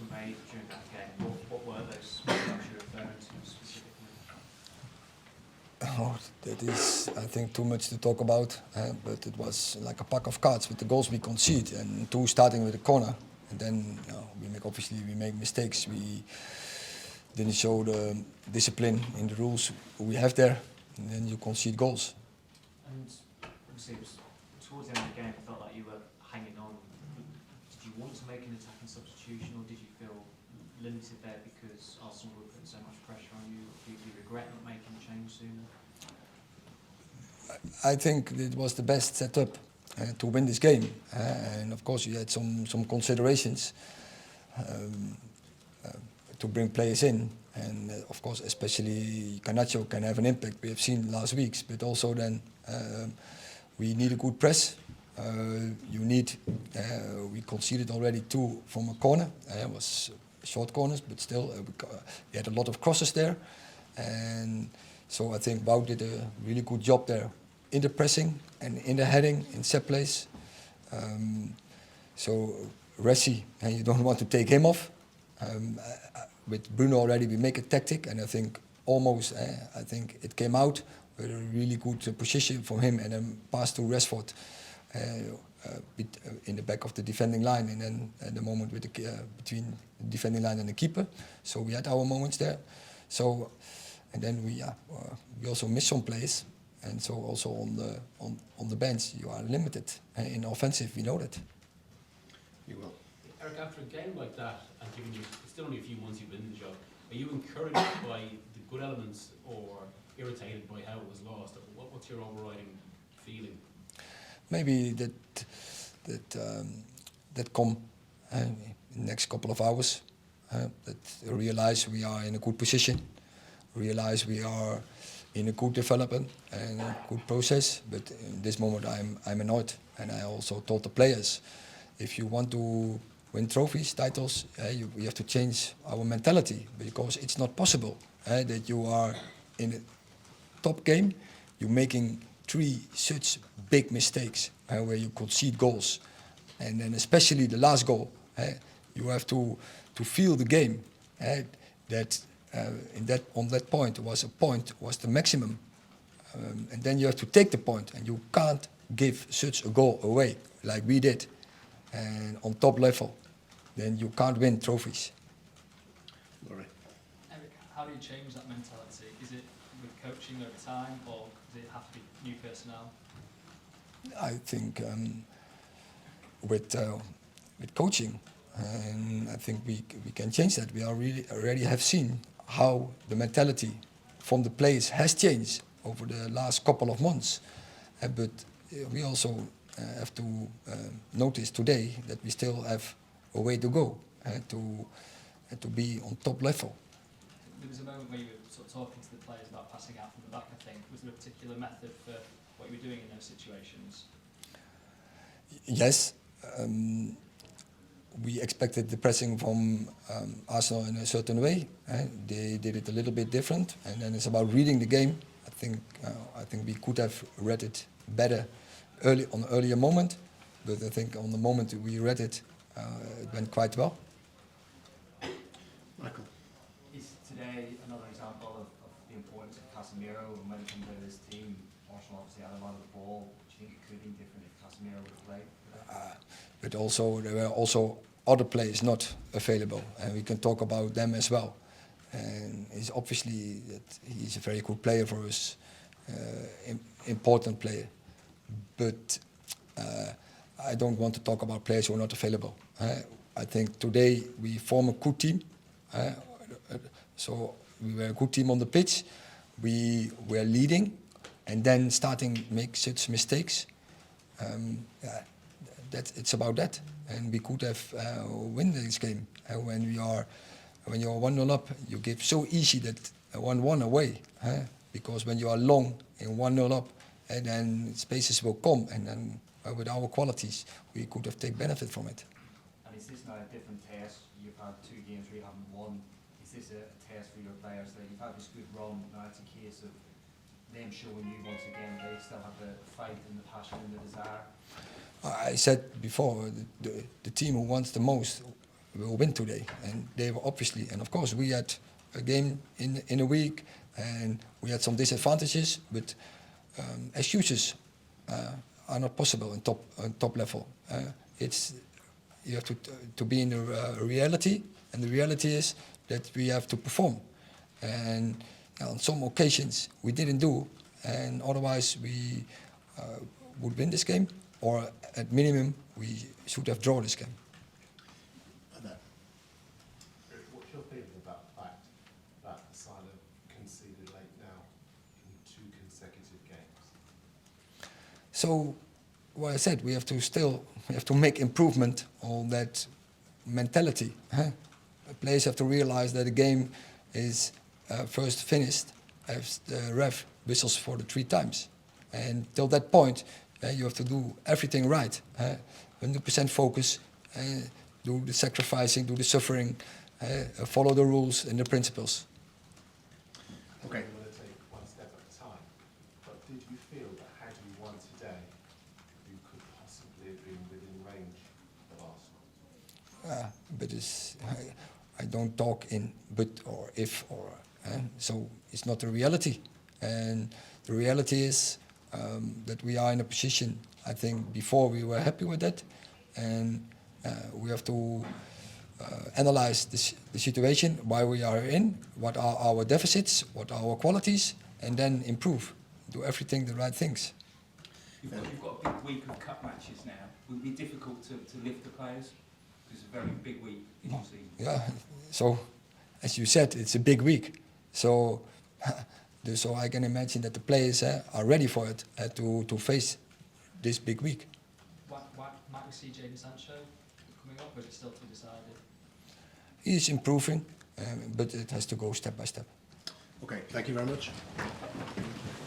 were made during that game. What were those mistakes you're referring to specifically? Oh, that is, I think, too much to talk about. But it was like a pack of cards with the goals we concede, and two starting with a corner, and then we make mistakes. We didn't show the discipline in the rules we have there, and then you concede goals. And obviously, it was towards the end of the game, I felt like you were hanging on. Did you want to make an attacking substitution, or did you feel limited there because Arsenal were putting so much pressure on you? Do you regret not making a change sooner? I think it was the best setup to win this game, and of course you had some considerations to bring players in, and of course especially Garnacho can have an impact. We have seen last weeks, but also then we need a good press. We conceded already two from a corner. It was short corners, but still we had a lot of crosses there, and so I think Wout did a really good job there in the pressing and in the heading, in set plays. So Ressi, and you don't want to take him off. With Bruno already, we make a tactic, and I think it came out with a really good position from him, and then pass to Rashford in the back of the defending line, and then at the moment with between the defending line and the keeper. So we had our moments there. So, and then we also missed some plays. And so also on the bench, you are limited. In offensive, we know that. You will. Erik, after a game like that, and given you, it's still only a few months you've been in the job, are you encouraged by the good elements or irritated by how it was lost? What's your overriding feeling? Maybe that come in the next couple of hours. That realize we are in a good position. Realize we are in a good development and a good process, but in this moment I'm annoyed, and I also told the players, if you want to win trophies, titles, we have to change our mentality, because it's not possible that you are in a top game, you're making 3 such big mistakes where you concede goals, and then especially the last goal, you have to feel the game. That on that point was the maximum, and then you have to take the point, and you can't give such a goal away like we did, and on top level, then you can't win trophies. Laurie. Erik, how do you change that mentality? Is it with coaching over time, or does it have to be new personnel? I think with coaching, and I think we can change that. We already have seen how the mentality from the players has changed over the last couple of months. But we also have to notice today that we still have a way to go to be on top level. There was a moment where you were sort of talking to the players about passing out from the back, I think. Was there a particular method for what you were doing in those situations? Yes. We expected the pressing from Arsenal in a certain way. They did it a little bit different, and then it's about reading the game. I think we could have read it better on an earlier moment, but I think on the moment we read it, it went quite well. Michael. Is today another example of the importance of Casemiro, and when it comes out of this team, Arsenal obviously had a lot of the ball. Do you think it could have been different if Casemiro would have played? But also there were also other players not available, and we can talk about them as well. And it's obviously that he's a very good player for us, important player. But I don't want to talk about players who are not available. I think today we form a good team. So we were a good team on the pitch. We were leading, and then starting to make such mistakes. It's about that, and we could have win this game. When you're 1-0 up, you give so easy that 1-1 away, because when you are long in 1-0 up, and then spaces will come, and then with our qualities, we could have taken benefit from it. And is this now a different test? You've had 2 games where you haven't won. Is this a test for your players that you've had this good run? Now it's a case of them showing you once again they still have the fight and the passion and the desire. I said before, the team who wants the most will win today. And they were obviously, and of course, we had a game in a week, and we had some disadvantages, but excuses are not possible in top level. It's you have to be in the reality, and the reality is that we have to perform. And on some occasions we didn't do, and otherwise we would win this game, or at minimum we should have drawn this game. What's your feeling about the fact that the side have conceded late now in 2 consecutive games? So, what I said, we have to make improvement on that mentality. The players have to realize that a game is first finished as the ref whistles for the 3 times, and till that point, you have to do everything right. 100% focus, do the sacrificing, do the suffering, follow the rules and the principles. Okay. You want to take one step at a time, but did you feel that had you won today, you could possibly have been within range of Arsenal? But I don't talk in but or if or so it's not the reality, and the reality is that we are in a position. I think before we were happy with that, and we have to analyze the situation, why we are in, what are our deficits, what are our qualities, and then improve, do everything the right things. You've got a big week of cup matches now. Will it be difficult to lift the players? It's a very big week in your season. Yeah, so as you said, it's a big week. So I can imagine that the players are ready for it to face this big week. Might we see Jadon Sancho coming up, or is it still to be decided? He is improving, but it has to go step by step. Okay, thank you very much.